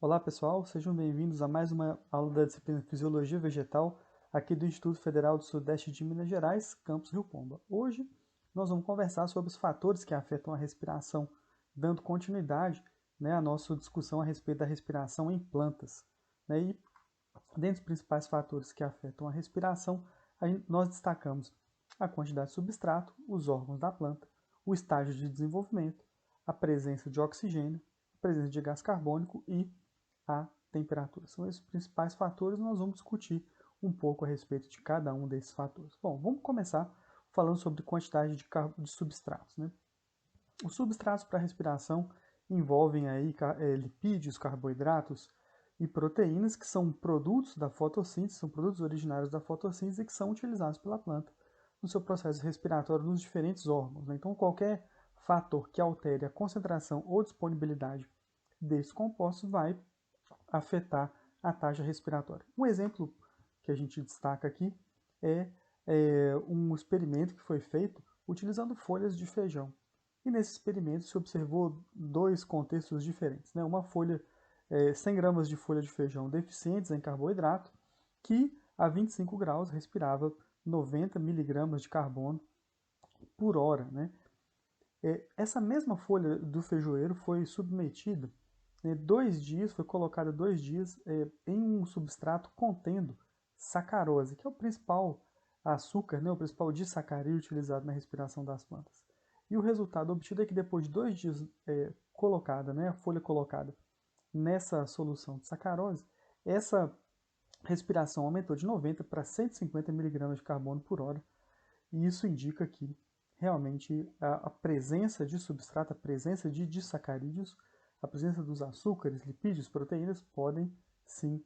Olá pessoal, sejam bem-vindos a mais uma aula da disciplina Fisiologia Vegetal aqui do Instituto Federal do Sudeste de Minas Gerais, campus Rio Pomba. Hoje nós vamos conversar sobre os fatores que afetam a respiração, dando continuidade, à nossa discussão a respeito da respiração em plantas. E dentre os principais fatores que afetam a respiração, nós destacamos a quantidade de substrato, os órgãos da planta, o estágio de desenvolvimento, a presença de oxigênio, a presença de gás carbônico e a temperatura. São esses os principais fatores e nós vamos discutir um pouco a respeito de cada um desses fatores. Bom, vamos começar falando sobre quantidade de substratos. Os substratos para a respiração envolvem aí lipídios, carboidratos e proteínas que são produtos da fotossíntese, são produtos originários da fotossíntese e que são utilizados pela planta no seu processo respiratório nos diferentes órgãos. Então, qualquer fator que altere a concentração ou disponibilidade desses compostos vai afetar a taxa respiratória. Um exemplo que a gente destaca aqui é um experimento que foi feito utilizando folhas de feijão. E nesse experimento se observou dois contextos diferentes. Uma folha, 100 gramas de folha de feijão deficientes em carboidrato, que a 25 graus respirava 90 miligramas de carbono por hora. Essa mesma folha do feijoeiro foi submetida 2 dias, foi colocada 2 dias em um substrato contendo sacarose, que é o principal açúcar, o principal disacarídeo utilizado na respiração das plantas. E o resultado obtido é que depois de 2 dias a folha colocada nessa solução de sacarose, essa respiração aumentou de 90 para 150 miligramas de carbono por hora, e isso indica que realmente a presença de substrato, a presença de disacarídeos, a presença dos açúcares, lipídios, proteínas podem sim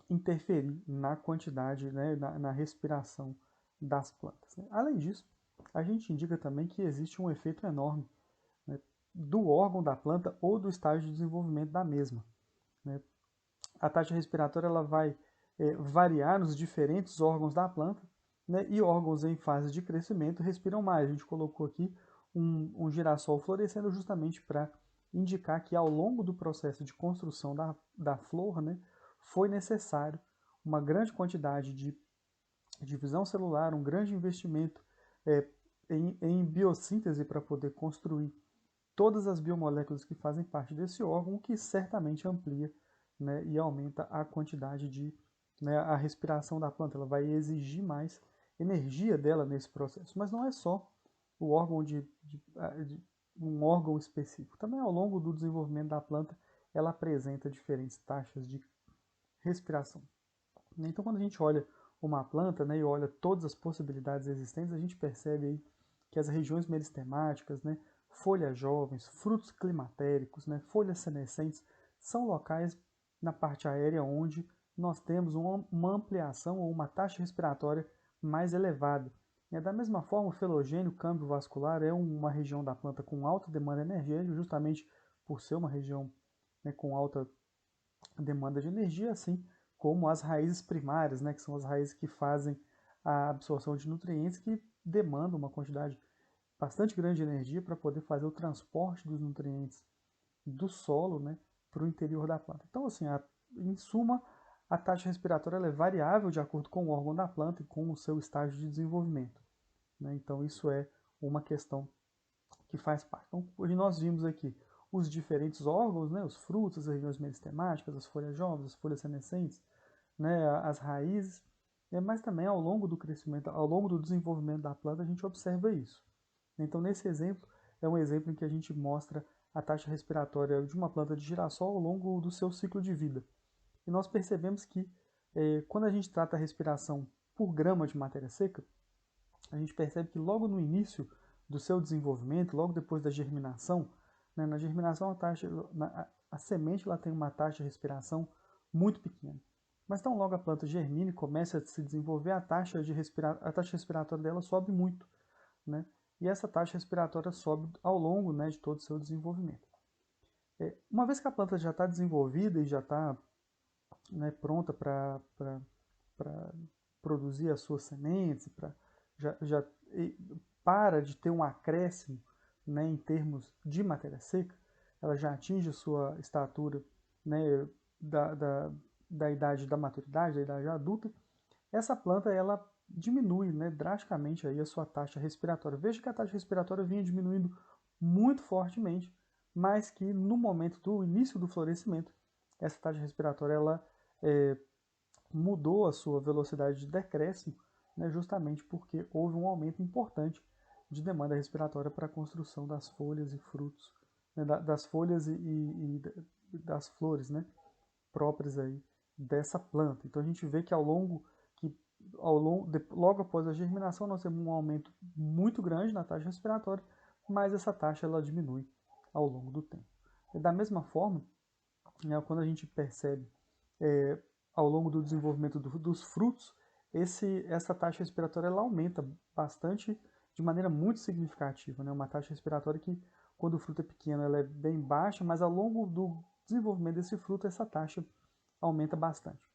interferir na quantidade, na respiração das plantas. Além disso, a gente indica também que existe um efeito enorme do órgão da planta ou do estágio de desenvolvimento da mesma. A taxa respiratória ela vai variar nos diferentes órgãos da planta, e órgãos em fase de crescimento respiram mais. A gente colocou aqui um girassol florescendo justamente para indicar que ao longo do processo de construção da flor, foi necessário uma grande quantidade de divisão celular, um grande investimento em biossíntese para poder construir todas as biomoléculas que fazem parte desse órgão, o que certamente amplia e aumenta a quantidade de a respiração da planta. Ela vai exigir mais energia dela nesse processo. Mas não é só o órgão de um órgão específico. Também ao longo do desenvolvimento da planta, ela apresenta diferentes taxas de respiração. Então, quando a gente olha uma planta e olha todas as possibilidades existentes, a gente percebe aí que as regiões meristemáticas, folhas jovens, frutos climatéricos, folhas senescentes, são locais na parte aérea onde nós temos uma ampliação ou uma taxa respiratória mais elevada. Da mesma forma, o felogênio, câmbio vascular, é uma região da planta com alta demanda energética, justamente por ser uma região com alta demanda de energia, assim como as raízes primárias, que são as raízes que fazem a absorção de nutrientes, que demandam uma quantidade bastante grande de energia para poder fazer o transporte dos nutrientes do solo para o interior da planta. Então, assim, em suma, a taxa respiratória é variável de acordo com o órgão da planta e com o seu estágio de desenvolvimento. Então, isso é uma questão que faz parte. Então, hoje nós vimos aqui os diferentes órgãos, os frutos, as regiões meristemáticas, as folhas jovens, as folhas senescentes, as raízes, mas também ao longo do crescimento, ao longo do desenvolvimento da planta, a gente observa isso. Então, nesse exemplo, é um exemplo em que a gente mostra a taxa respiratória de uma planta de girassol ao longo do seu ciclo de vida. E nós percebemos que, quando a gente trata a respiração por grama de matéria seca, a gente percebe que logo no início do seu desenvolvimento, logo depois da germinação, na germinação a semente ela tem uma taxa de respiração muito pequena. Mas tão logo a planta germina e começa a se desenvolver, a taxa respiratória dela sobe muito. E essa taxa respiratória sobe ao longo de todo o seu desenvolvimento. Uma vez que a planta já está desenvolvida e já está pronta para produzir as suas sementes, já para de ter um acréscimo em termos de matéria seca, ela já atinge a sua estatura né, da, da, da idade da maturidade, da idade adulta, essa planta ela diminui, né, drasticamente aí a sua taxa respiratória. Veja que a taxa respiratória vinha diminuindo muito fortemente, mas que no momento do início do florescimento, essa taxa respiratória ela mudou a sua velocidade de decréscimo, né, justamente porque houve um aumento importante de demanda respiratória para a construção das folhas e frutos, né, das folhas e das flores, né, próprias aí dessa planta. Então a gente vê que logo após a germinação nós temos um aumento muito grande na taxa respiratória, mas essa taxa ela diminui ao longo do tempo. E da mesma forma, né, quando a gente percebe é, ao longo do desenvolvimento dos frutos, essa taxa respiratória ela aumenta bastante de maneira muito significativa. Né? Uma taxa respiratória que, quando o fruto é pequeno, ela é bem baixa, mas ao longo do desenvolvimento desse fruto, essa taxa aumenta bastante.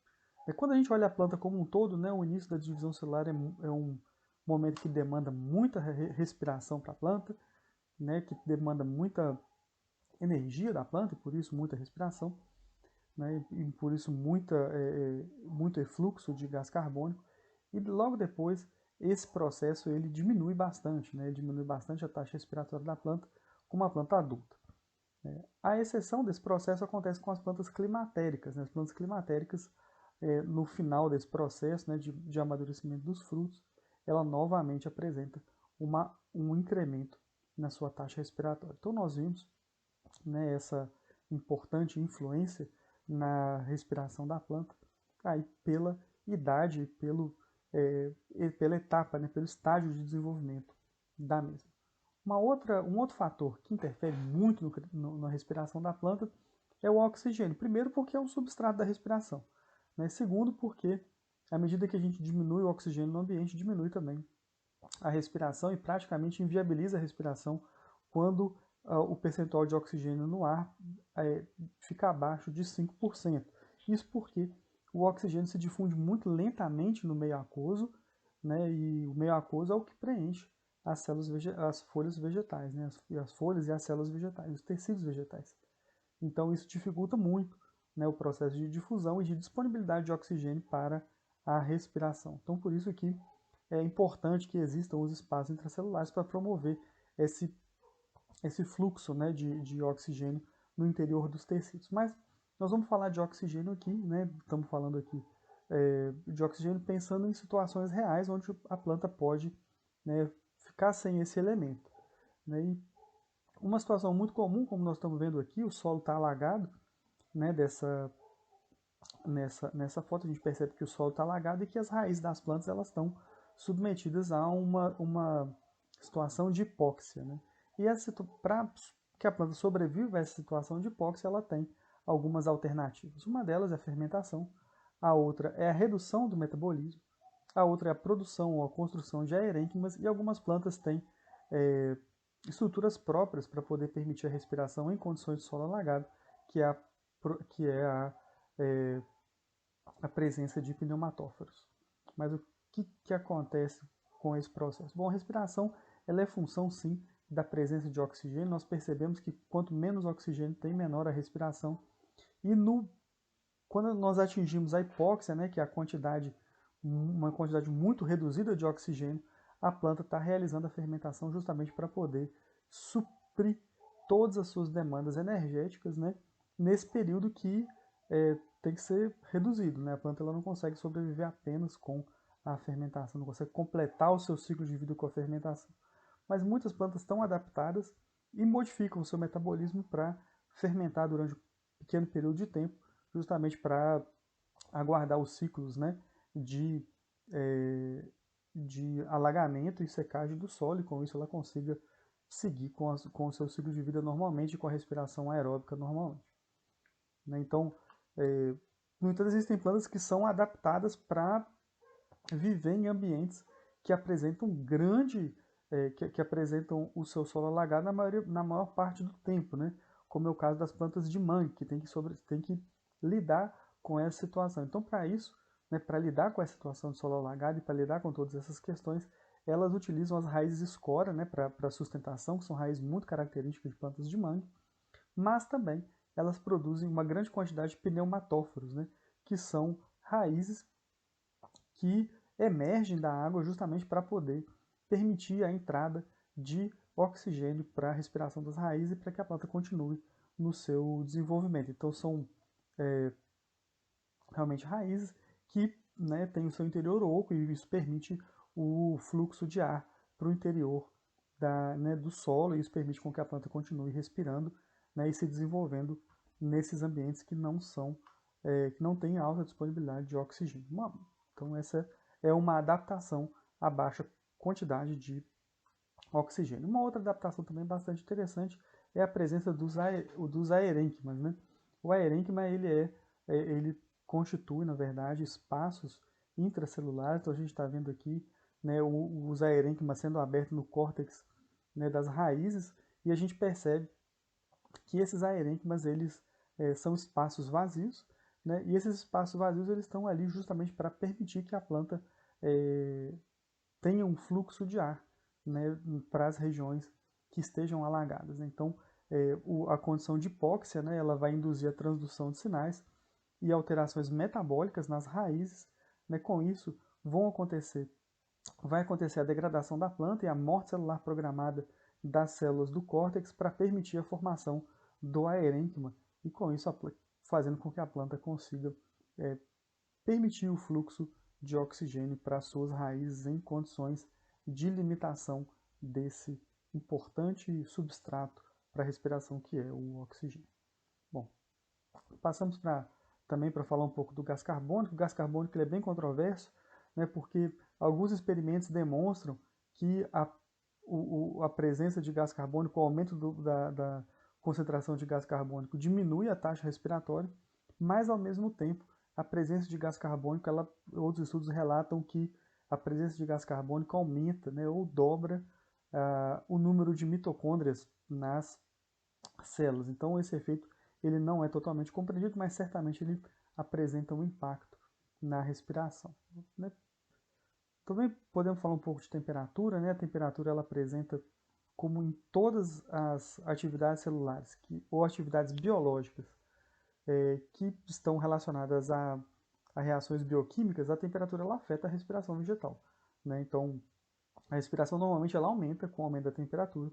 Quando a gente olha a planta como um todo, né, o início da divisão celular é um momento que demanda muita respiração para a planta, né, que demanda muita energia da planta, e por isso muita respiração, né, e por isso muito efluxo de gás carbônico. E logo depois, esse processo ele diminui bastante, né, ele diminui bastante a taxa respiratória da planta com uma planta adulta. A exceção desse processo acontece com as plantas climatéricas. Né? As plantas climatéricas, no final desse processo, né, de amadurecimento dos frutos, ela novamente apresenta um incremento na sua taxa respiratória. Então nós vimos, né, essa importante influência na respiração da planta aí pela idade, pela etapa, né, pelo estágio de desenvolvimento da mesma. Um outro fator que interfere muito na respiração da planta é o oxigênio. Primeiro, porque é o substrato da respiração. Né? Segundo, porque à medida que a gente diminui o oxigênio no ambiente, diminui também a respiração e praticamente inviabiliza a respiração quando o percentual de oxigênio no ar fica abaixo de 5%. Isso porque o oxigênio se difunde muito lentamente no meio aquoso, né, e o meio aquoso é o que preenche as folhas vegetais, né, as folhas e as células vegetais, os tecidos vegetais. Então isso dificulta muito, né, o processo de difusão e de disponibilidade de oxigênio para a respiração. Então por isso que é importante que existam os espaços intracelulares para promover esse, esse fluxo, né, de oxigênio no interior dos tecidos. Mas nós vamos falar de oxigênio aqui, né, estamos falando aqui de oxigênio pensando em situações reais onde a planta pode, né, ficar sem esse elemento. Né, e uma situação muito comum, como nós estamos vendo aqui, o solo está alagado, né, nessa foto a gente percebe que o solo está alagado e que as raízes das plantas elas estão submetidas a uma situação de hipóxia. Né? E para que a planta sobreviva a essa situação de hipóxia, ela tem algumas alternativas. Uma delas é a fermentação, a outra é a redução do metabolismo, a outra é a produção ou a construção de aerênquimas e algumas plantas têm estruturas próprias para poder permitir a respiração em condições de solo alagado, que é a presença de pneumatóforos. Mas o que acontece com esse processo? Bom, a respiração ela é função, sim, da presença de oxigênio. Nós percebemos que quanto menos oxigênio tem, menor a respiração. E quando nós atingimos a hipóxia, né, que é uma quantidade muito reduzida de oxigênio, a planta está realizando a fermentação justamente para poder suprir todas as suas demandas energéticas, né, nesse período que tem que ser reduzido. Né? A planta ela não consegue sobreviver apenas com a fermentação, não consegue completar o seu ciclo de vida com a fermentação. Mas muitas plantas estão adaptadas e modificam o seu metabolismo para fermentar durante um pequeno período de tempo, justamente para aguardar os ciclos, né, de, é, de alagamento e secagem do solo, e com isso ela consiga seguir com o seu ciclo de vida normalmente, com a respiração aeróbica normalmente. Né? Então, no entanto, existem plantas que são adaptadas para viver em ambientes que apresentam que apresentam o seu solo alagado na maior parte do tempo, né? Como é o caso das plantas de mangue, que tem que lidar com essa situação. Então, para isso, né, para lidar com essa situação de solo alagado e para lidar com todas essas questões, elas utilizam as raízes escora, né, para sustentação, que são raízes muito características de plantas de mangue, mas também elas produzem uma grande quantidade de pneumatóforos, né, que são raízes que emergem da água justamente para poder permitir a entrada de oxigênio para a respiração das raízes e para que a planta continue no seu desenvolvimento. Então são realmente raízes que, né, têm o seu interior oco e isso permite o fluxo de ar para o interior do solo e isso permite com que a planta continue respirando, né, e se desenvolvendo nesses ambientes que que não têm alta disponibilidade de oxigênio. Então essa é uma adaptação à baixa quantidade de oxigênio. Uma outra adaptação também bastante interessante é a presença dos aerênquimas, né? O aerênquima ele constitui, na verdade, espaços intracelulares. Então a gente está vendo aqui, né, os aerênquimas sendo abertos no córtex, né, das raízes e a gente percebe que esses aerênquimas eles são espaços vazios, né, e esses espaços vazios eles estão ali justamente para permitir que a planta tenha um fluxo de ar, né, para as regiões que estejam alagadas, né? Então, a condição de hipóxia, né, ela vai induzir a transdução de sinais e alterações metabólicas nas raízes, né? Com isso, vai acontecer a degradação da planta e a morte celular programada das células do córtex para permitir a formação do aerênquima e com isso fazendo com que a planta consiga permitir o fluxo de oxigênio para suas raízes em condições de limitação desse importante substrato para a respiração que é o oxigênio. Bom, passamos também para falar um pouco do gás carbônico. O gás carbônico ele é bem controverso, né, porque alguns experimentos demonstram que a presença de gás carbônico, o aumento da concentração de gás carbônico diminui a taxa respiratória, mas ao mesmo tempo a presença de gás carbônico, outros estudos relatam que a presença de gás carbônico aumenta, né, ou dobra o número de mitocôndrias nas células. Então esse efeito ele não é totalmente compreendido, mas certamente ele apresenta um impacto na respiração, né? Também podemos falar um pouco de temperatura, né? A temperatura ela apresenta, como em todas as atividades celulares ou atividades biológicas que estão relacionadas a reações bioquímicas, a temperatura ela afeta a respiração vegetal, né? Então, a respiração normalmente ela aumenta com o aumento da temperatura.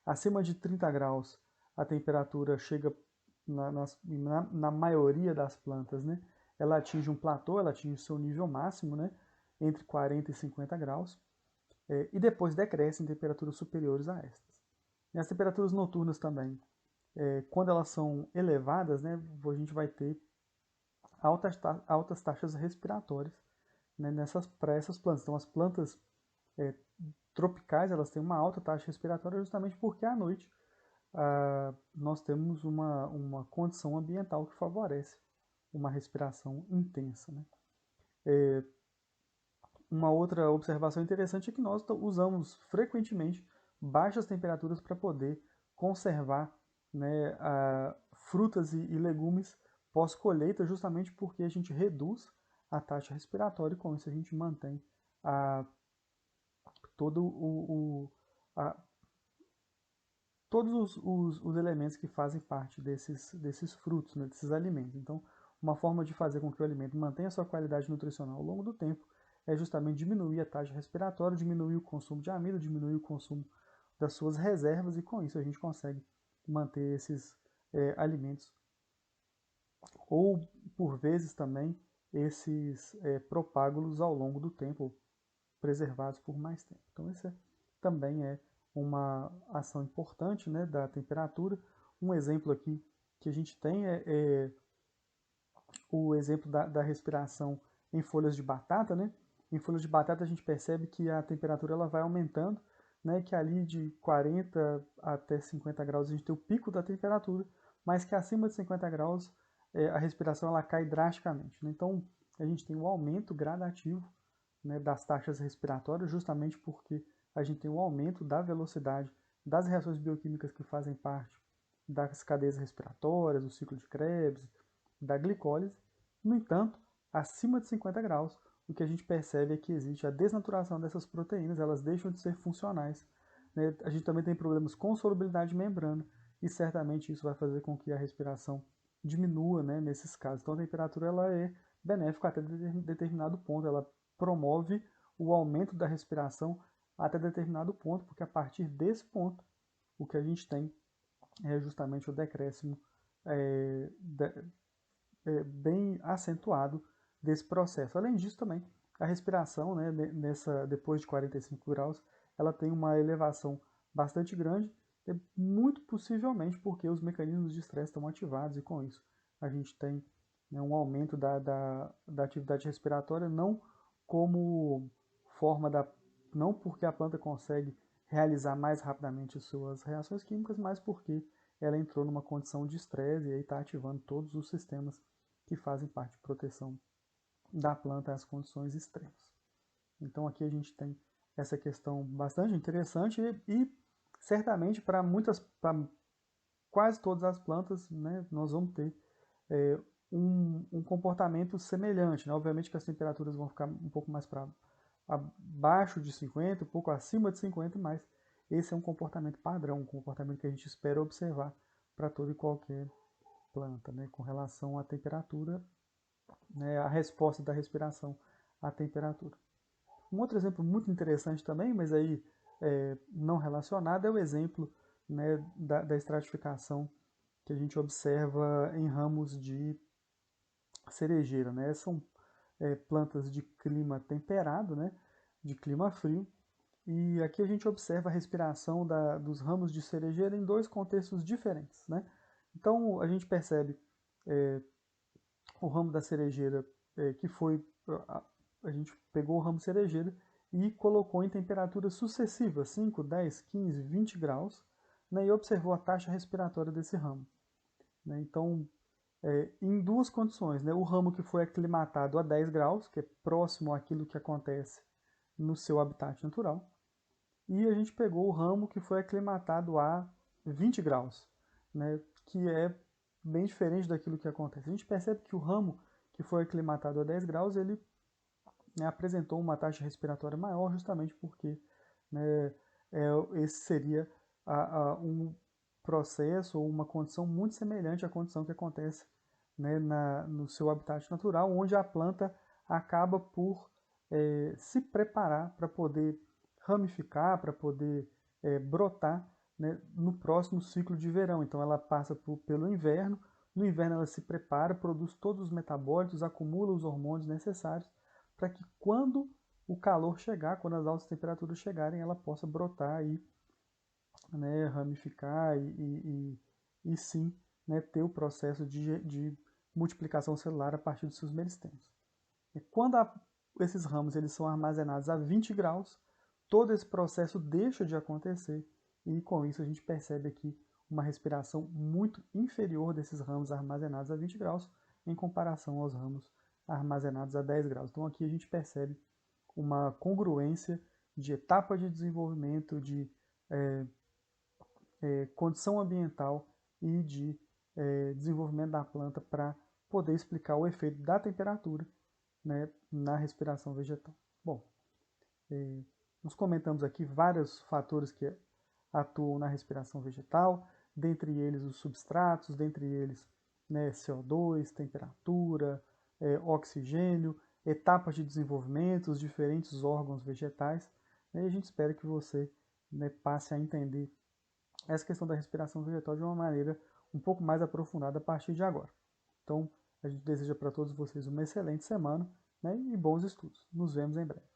Acima de 30 graus, a temperatura chega, na maioria das plantas, né? Ela atinge um platô, ela atinge o seu nível máximo, né? Entre 40 e 50 graus, e depois decresce em temperaturas superiores a estas. E as temperaturas noturnas também, quando elas são elevadas, né, a gente vai ter altas taxas respiratórias, né, para essas plantas. Então as plantas tropicais elas têm uma alta taxa respiratória justamente porque à noite nós temos uma condição ambiental que favorece uma respiração intensa, né? Uma outra observação interessante é que nós usamos frequentemente baixas temperaturas para poder conservar, né, frutas e legumes pós-colheita, justamente porque a gente reduz a taxa respiratória e com isso a gente mantém todo a, todos os elementos que fazem parte desses frutos, né, desses alimentos. Então, uma forma de fazer com que o alimento mantenha a sua qualidade nutricional ao longo do tempo é justamente diminuir a taxa respiratória, diminuir o consumo de amido, diminuir o consumo das suas reservas e com isso a gente consegue manter esses alimentos ou, por vezes também, esses propágulos ao longo do tempo, preservados por mais tempo. Então, esse também é uma ação importante, né, da temperatura. Um exemplo aqui que a gente tem é o exemplo da respiração em folhas de batata, né? Em folhas de batata a gente percebe que a temperatura ela vai aumentando, né? Que ali de 40 até 50 graus a gente tem o pico da temperatura, mas que acima de 50 graus a respiração ela cai drasticamente, né? Então a gente tem um aumento gradativo, né, das taxas respiratórias, justamente porque a gente tem um aumento da velocidade das reações bioquímicas que fazem parte das cadeias respiratórias, do ciclo de Krebs, da glicólise. No entanto, acima de 50 graus, o que a gente percebe é que existe a desnaturação dessas proteínas, elas deixam de ser funcionais, né? A gente também tem problemas com solubilidade de membrana e certamente isso vai fazer com que a respiração diminua, né, nesses casos. Então a temperatura ela é benéfica até determinado ponto, ela promove o aumento da respiração até determinado ponto, porque a partir desse ponto o que a gente tem é justamente o decréscimo bem acentuado desse processo. Além disso também, a respiração, né, depois de 45 graus, ela tem uma elevação bastante grande, muito possivelmente porque os mecanismos de estresse estão ativados e com isso a gente tem, né, um aumento da atividade respiratória, não como forma não porque a planta consegue realizar mais rapidamente suas reações químicas, mas porque ela entrou numa condição de estresse e aí está ativando todos os sistemas que fazem parte de proteção da planta às condições extremas. Então aqui a gente tem essa questão bastante interessante e certamente para quase todas as plantas, né, nós vamos ter um comportamento semelhante. Né? Obviamente que as temperaturas vão ficar um pouco mais para abaixo de 50, um pouco acima de 50, mas esse é um comportamento padrão, um comportamento que a gente espera observar para toda e qualquer planta, né, com relação à temperatura, né, a resposta da respiração à temperatura. Um outro exemplo muito interessante também, mas aí não relacionado, é o exemplo, né, da estratificação que a gente observa em ramos de cerejeira. Né? São plantas de clima temperado, né, de clima frio, e aqui a gente observa a respiração dos ramos de cerejeira em dois contextos diferentes. Né? Então a gente percebe o ramo da cerejeira que foi. A gente pegou o ramo cerejeira e colocou em temperaturas sucessivas, 5, 10, 15, 20 graus, né, e observou a taxa respiratória desse ramo. Né? Então, em duas condições, né, o ramo que foi aclimatado a 10 graus, que é próximo àquilo que acontece no seu habitat natural, e a gente pegou o ramo que foi aclimatado a 20 graus, né, que é bem diferente daquilo que acontece. A gente percebe que o ramo que foi aclimatado a 10 graus, ele, né, apresentou uma taxa respiratória maior justamente porque, né, esse seria um processo ou uma condição muito semelhante à condição que acontece, né, no seu habitat natural, onde a planta acaba por se preparar para poder ramificar, para poder brotar, né, no próximo ciclo de verão. Então ela passa pelo inverno, no inverno ela se prepara, produz todos os metabólitos, acumula os hormônios necessários para que quando o calor chegar, quando as altas temperaturas chegarem, ela possa brotar e, né, ramificar e sim, né, ter o processo de multiplicação celular a partir dos seus meristemos. E quando esses ramos eles são armazenados a 20 graus, todo esse processo deixa de acontecer e com isso a gente percebe aqui uma respiração muito inferior desses ramos armazenados a 20 graus em comparação aos ramos armazenados a 10 graus. Então aqui a gente percebe uma congruência de etapa de desenvolvimento, de condição ambiental e de desenvolvimento da planta para poder explicar o efeito da temperatura, né, na respiração vegetal. Bom, nós comentamos aqui vários fatores que atuam na respiração vegetal, dentre eles os substratos, dentre eles, né, CO2, temperatura, oxigênio, etapas de desenvolvimento, os diferentes órgãos vegetais, né, e a gente espera que você, né, passe a entender essa questão da respiração vegetal de uma maneira um pouco mais aprofundada a partir de agora. Então, a gente deseja para todos vocês uma excelente semana, né, e bons estudos. Nos vemos em breve.